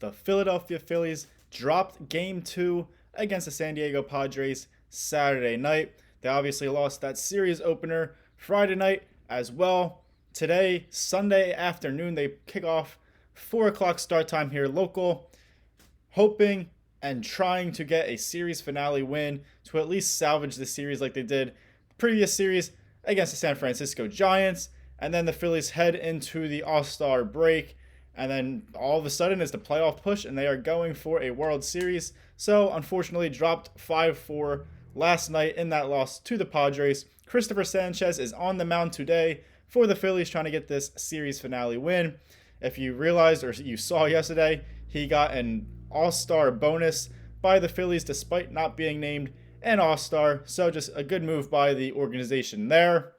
The Philadelphia Phillies dropped Game 2 against the San Diego Padres Saturday night. They obviously lost that series opener Friday night as well. Today, Sunday afternoon, they kick off 4 o'clock start time here local, hoping and trying to get a series finale win to at least salvage the series like they did the previous series against the San Francisco Giants. And then the Phillies head into the All-Star break. And then all of a sudden it's the playoff push and they are going for a World Series. So unfortunately dropped 5-4 last night in that loss to the Padres. Christopher Sanchez is on the mound today for the Phillies trying to get this series finale win. If you realized or you saw yesterday, he got an All-Star bonus by the Phillies despite not being named an All-Star. So just a good move by the organization there.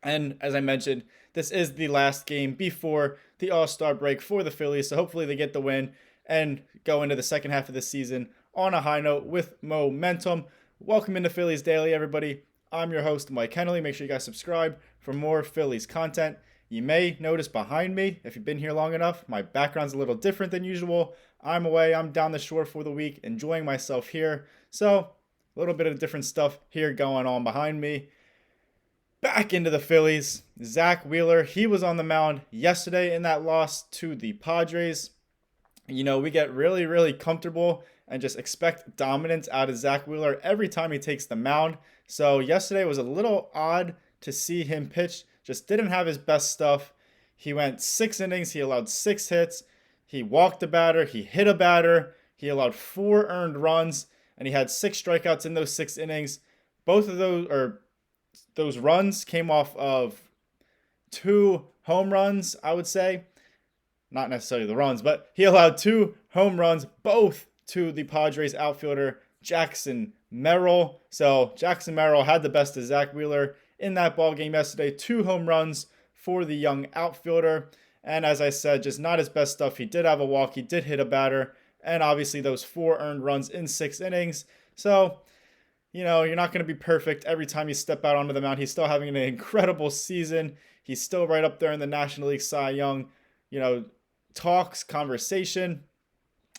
And as I mentioned, this is the last game before the All-Star break for the Phillies. So hopefully they get the win and go into the second half of the season on a high note with momentum. Welcome into Phillies Daily, everybody. I'm your host, Mike Kennelly. Make sure you guys subscribe for more Phillies content. You may notice behind me, if you've been here long enough, my background's a little different than usual. I'm away. I'm down the shore for the week, enjoying myself here. So a little bit of different stuff here going on behind me. Back into the Phillies, Zack Wheeler, he was on the mound yesterday in that loss to the Padres. You know, we get really, really comfortable and just expect dominance out of Zack Wheeler every time he takes the mound. So yesterday was a little odd to see him pitch, just didn't have his best stuff. He went 6 innings, he allowed 6 hits, he walked a batter, he hit a batter, he allowed 4 earned runs, and he had 6 strikeouts in those 6 innings. Both of those runs came off of 2 home runs, I would say. Not necessarily the runs, but he allowed 2 home runs, both to the Padres outfielder, Jackson Merrill. So Jackson Merrill had the best of Zack Wheeler in that ball game yesterday. 2 home runs for the young outfielder. And as I said, just not his best stuff. He did have a walk. He did hit a batter. And obviously those 4 earned runs in 6 innings. So you know, you're not going to be perfect every time you step out onto the mound. He's still having an incredible season. He's still right up there in the National League Cy Young, conversation.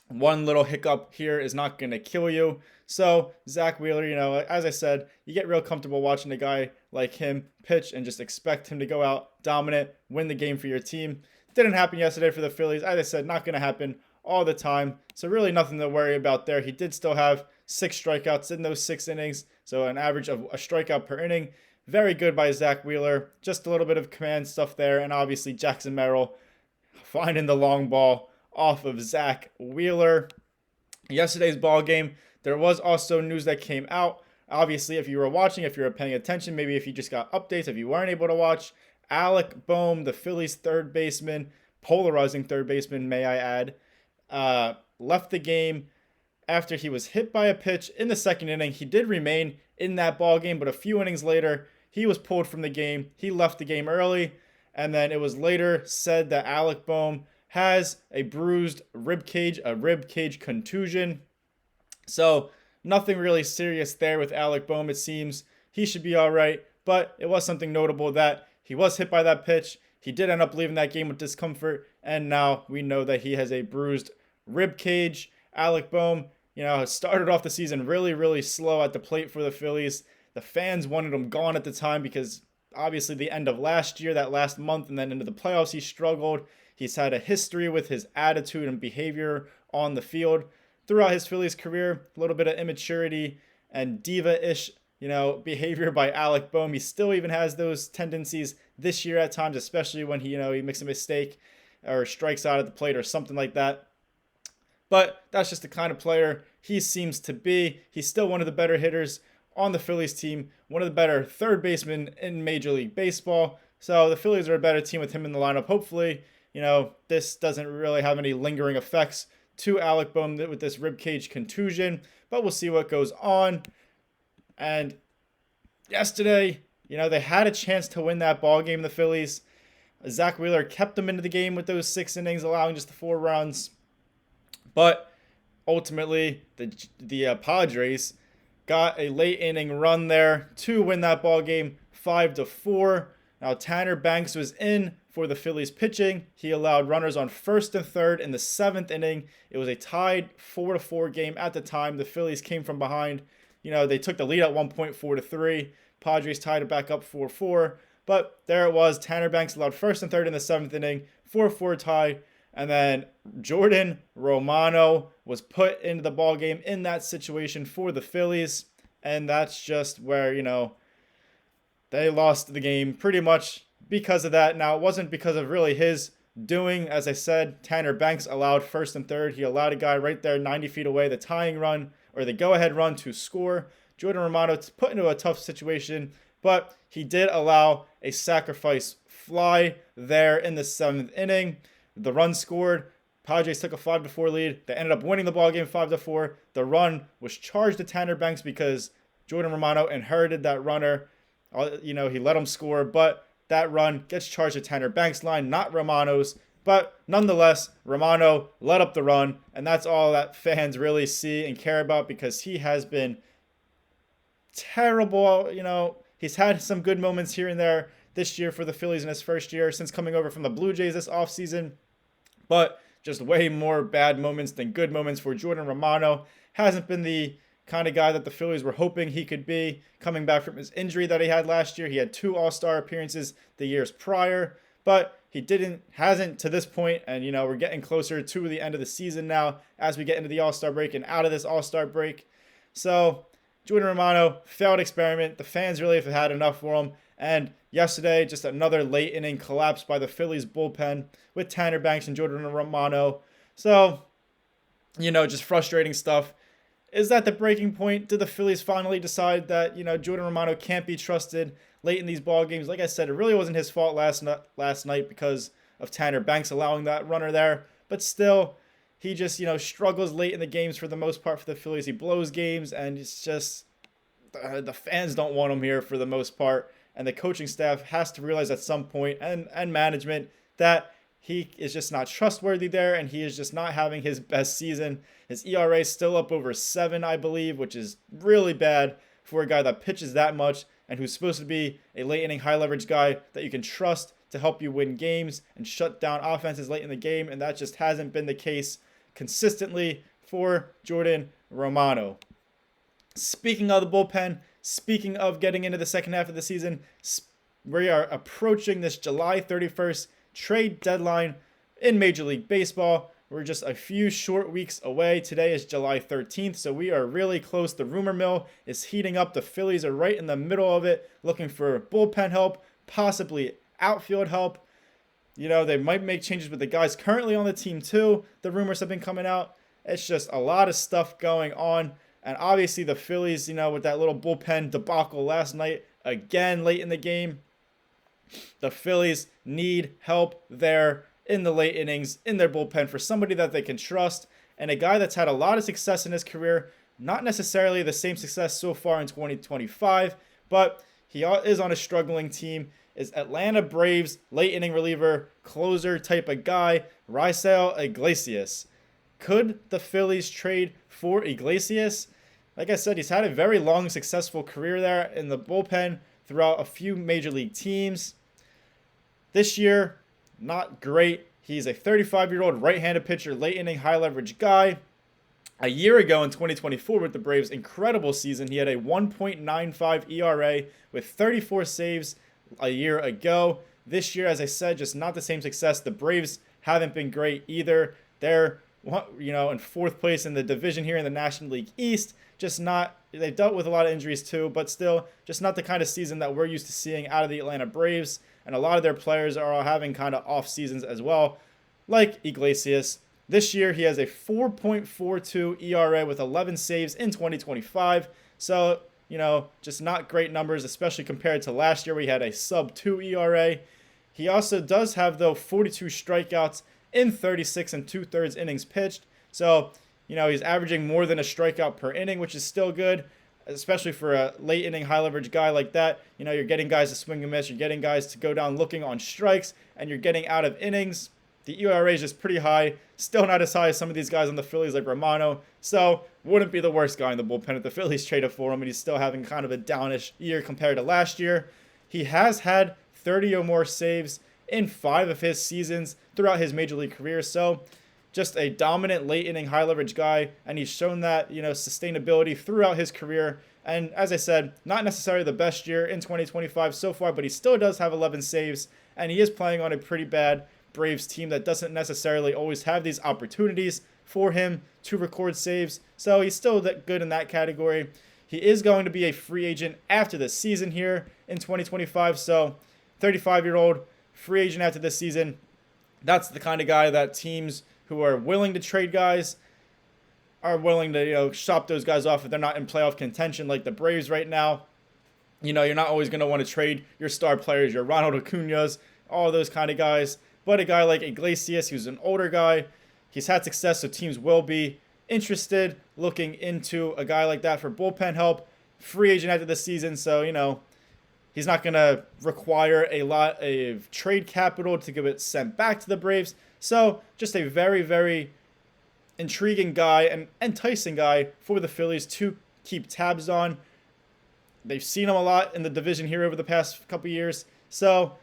One little hiccup here is not going to kill you. So Zack Wheeler, as I said, you get real comfortable watching a guy like him pitch and just expect him to go out dominant, win the game for your team. Didn't happen yesterday for the Phillies. As I said, not going to happen all the time. So really nothing to worry about there. He did still have 6 strikeouts in those 6 innings. So an average of a strikeout per inning. Very good by Zack Wheeler. Just a little bit of command stuff there. And obviously Jackson Merrill finding the long ball off of Zack Wheeler. Yesterday's ball game, there was also news that came out. Obviously, if you were watching, if you were paying attention, maybe if you just got updates, if you weren't able to watch, Alec Bohm, the Phillies third baseman, polarizing third baseman, may I add, left the game after he was hit by a pitch in the second inning. He did remain in that ball game, but a few innings later, he was pulled from the game. He left the game early, and then it was later said that Alec Bohm has a bruised rib cage, a rib cage contusion. So nothing really serious there with Alec Bohm. It seems he should be all right, but it was something notable that he was hit by that pitch. He did end up leaving that game with discomfort, and now we know that he has a bruised rib cage. Alec Bohm, started off the season really, really slow at the plate for the Phillies. The fans wanted him gone at the time because obviously the end of last year, that last month, and then into the playoffs, he struggled. He's had a history with his attitude and behavior on the field throughout his Phillies career. A little bit of immaturity and diva-ish, behavior by Alec Bohm. He still even has those tendencies this year at times, especially when he makes a mistake or strikes out at the plate or something like that. But that's just the kind of player he seems to be. He's still one of the better hitters on the Phillies team, one of the better third basemen in Major League Baseball. So the Phillies are a better team with him in the lineup. Hopefully, this doesn't really have any lingering effects to Alec Bohm with this ribcage contusion, but we'll see what goes on. And yesterday, they had a chance to win that ball game, the Phillies. Zack Wheeler kept them into the game with those 6 innings, allowing just the 4 runs. But ultimately, the Padres got a late inning run there to win that ball game 5-4. Now Tanner Banks was in for the Phillies pitching. He allowed runners on first and third in the 7th inning. It was a tied 4-4 game at the time. The Phillies came from behind. They took the lead at one point 4-3. Padres tied it back up 4-4. But there it was. Tanner Banks allowed first and third in the 7th inning. 4-4 tie. And then Jordan Romano was put into the ball game in that situation for the Phillies. And that's just where, they lost the game pretty much because of that. Now, it wasn't because of really his doing. As I said, Tanner Banks allowed first and third. He allowed a guy right there 90 feet away, the tying run or the go-ahead run to score. Jordan Romano put into a tough situation, but he did allow a sacrifice fly there in the 7th inning. The run scored. Padres took a 5-4 lead. They ended up winning the ballgame 5-4. The run was charged to Tanner Banks because Jordan Romano inherited that runner. He let him score, but that run gets charged to Tanner Banks' line, not Romano's. But nonetheless, Romano let up the run, and that's all that fans really see and care about because he has been terrible. He's had some good moments here and there this year for the Phillies in his first year since coming over from the Blue Jays this offseason. But just way more bad moments than good moments for Jordan Romano. Hasn't been the kind of guy that the Phillies were hoping he could be coming back from his injury that he had last year. He had 2 All-Star appearances the years prior, but he hasn't to this point. And, we're getting closer to the end of the season now as we get into the All-Star break and out of this All-Star break. So Jordan Romano, failed experiment. The fans really have had enough for him. And yesterday, just another late inning collapse by the Phillies bullpen with Tanner Banks and Jordan Romano. So, just frustrating stuff. Is that the breaking point? Did the Phillies finally decide that, Jordan Romano can't be trusted late in these ball games? Like I said, it really wasn't his fault last night because of Tanner Banks allowing that runner there. But still, he just, struggles late in the games for the most part for the Phillies. He blows games, and it's just the fans don't want him here for the most part. And the coaching staff has to realize at some point, and management, that he is just not trustworthy there, and he is just not having his best season. His ERA is still up over 7, I believe, which is really bad for a guy that pitches that much and who's supposed to be a late-inning, high-leverage guy that you can trust to help you win games and shut down offenses late in the game, and that just hasn't been the case consistently for Jordan Romano. Speaking of the bullpen, speaking of getting into the second half of the season, we are approaching this July 31st trade deadline in Major League Baseball. We're just a few short weeks away. Today is July 13th, so we are really close. The rumor mill is heating up. The Phillies are right in the middle of it, looking for bullpen help, possibly outfield help. They might make changes with the guys currently on the team too. The rumors have been coming out. It's just a lot of stuff going on. And obviously the Phillies, with that little bullpen debacle last night, again late in the game, the Phillies need help there in the late innings in their bullpen for somebody that they can trust and a guy that's had a lot of success in his career. Not necessarily the same success so far in 2025, but he is on a struggling team. Is Atlanta Braves late inning reliever, closer type of guy, Raisel Iglesias. Could the Phillies trade for Iglesias? Like I said, he's had a very long, successful career there in the bullpen throughout a few major league teams. This year, not great. He's a 35-year-old right-handed pitcher, late inning, high leverage guy. A year ago in 2024 with the Braves, incredible season. He had a 1.95 ERA with 34 saves a year ago. This year, as I said, just not the same success. The Braves haven't been great either. They're, in fourth place in the division here in the National League East. They've dealt with a lot of injuries too, but still just not the kind of season that we're used to seeing out of the Atlanta Braves. And a lot of their players are all having kind of off seasons as well, like Iglesias. This year, he has a 4.42 ERA with 11 saves in 2025. So, just not great numbers, especially compared to last year where he had a sub-2 ERA. He also does have, 42 strikeouts in 36 and 2/3 innings pitched. So, he's averaging more than a strikeout per inning, which is still good, especially for a late inning, high leverage guy like that. You're getting guys to swing and miss. You're getting guys to go down looking on strikes, and you're getting out of innings. The ERA is just pretty high. Still not as high as some of these guys on the Phillies like Romano. So wouldn't be the worst guy in the bullpen if the Phillies traded for him, and he's still having kind of a downish year compared to last year. He has had 30 or more saves in 5 of his seasons throughout his major league career. So just a dominant late inning high leverage guy, and he's shown that, sustainability throughout his career. And as I said, not necessarily the best year in 2025 so far, but he still does have 11 saves, and he is playing on a pretty bad Braves team that doesn't necessarily always have these opportunities for him to record saves. So he's still that good in that category. He is going to be a free agent after this season here in 2025. So 35-year-old free agent after this season. That's the kind of guy that teams who are willing to trade guys are willing to, shop those guys off if they're not in playoff contention like the Braves right now. You're not always going to want to trade your star players, your Ronald Acuñas, all those kind of guys. But a guy like Iglesias, who's an older guy, he's had success, so teams will be interested looking into a guy like that for bullpen help. Free agent after this season, so, he's not going to require a lot of trade capital to get it sent back to the Braves. So just a very, very intriguing guy and enticing guy for the Phillies to keep tabs on. They've seen him a lot in the division here over the past couple years. So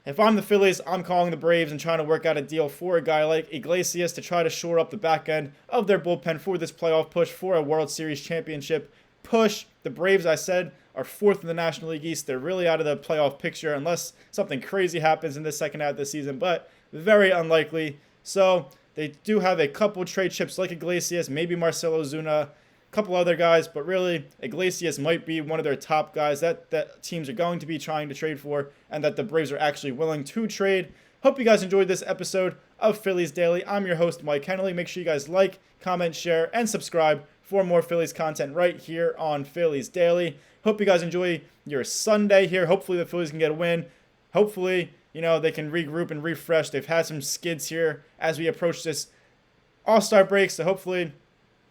if I'm the Phillies, I'm calling the Braves and trying to work out a deal for a guy like Iglesias to try to shore up the back end of their bullpen for this playoff push for a World Series championship push. The Braves, I said, are 4th in the National League East. They're really out of the playoff picture unless something crazy happens in the second half of the season, but very unlikely. So they do have a couple trade chips like Iglesias, maybe Marcell Ozuna, a couple other guys, but really Iglesias might be one of their top guys that teams are going to be trying to trade for and that the Braves are actually willing to trade. Hope you guys enjoyed this episode of Phillies Daily. I'm your host, Mike Kennelly. Make sure you guys like, comment, share, and subscribe for more Phillies content right here on Phillies Daily. Hope you guys enjoy your Sunday here. Hopefully the Phillies can get a win. Hopefully, they can regroup and refresh. They've had some skids here as we approach this All-Star break, so hopefully,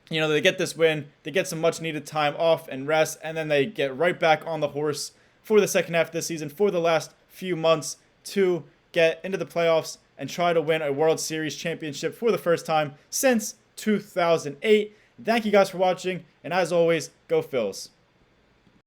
they get this win, they get some much-needed time off and rest, and then they get right back on the horse for the second half of the season, for the last few months, to get into the playoffs and try to win a World Series championship for the first time since 2008. Thank you guys for watching, and as always, go Phils.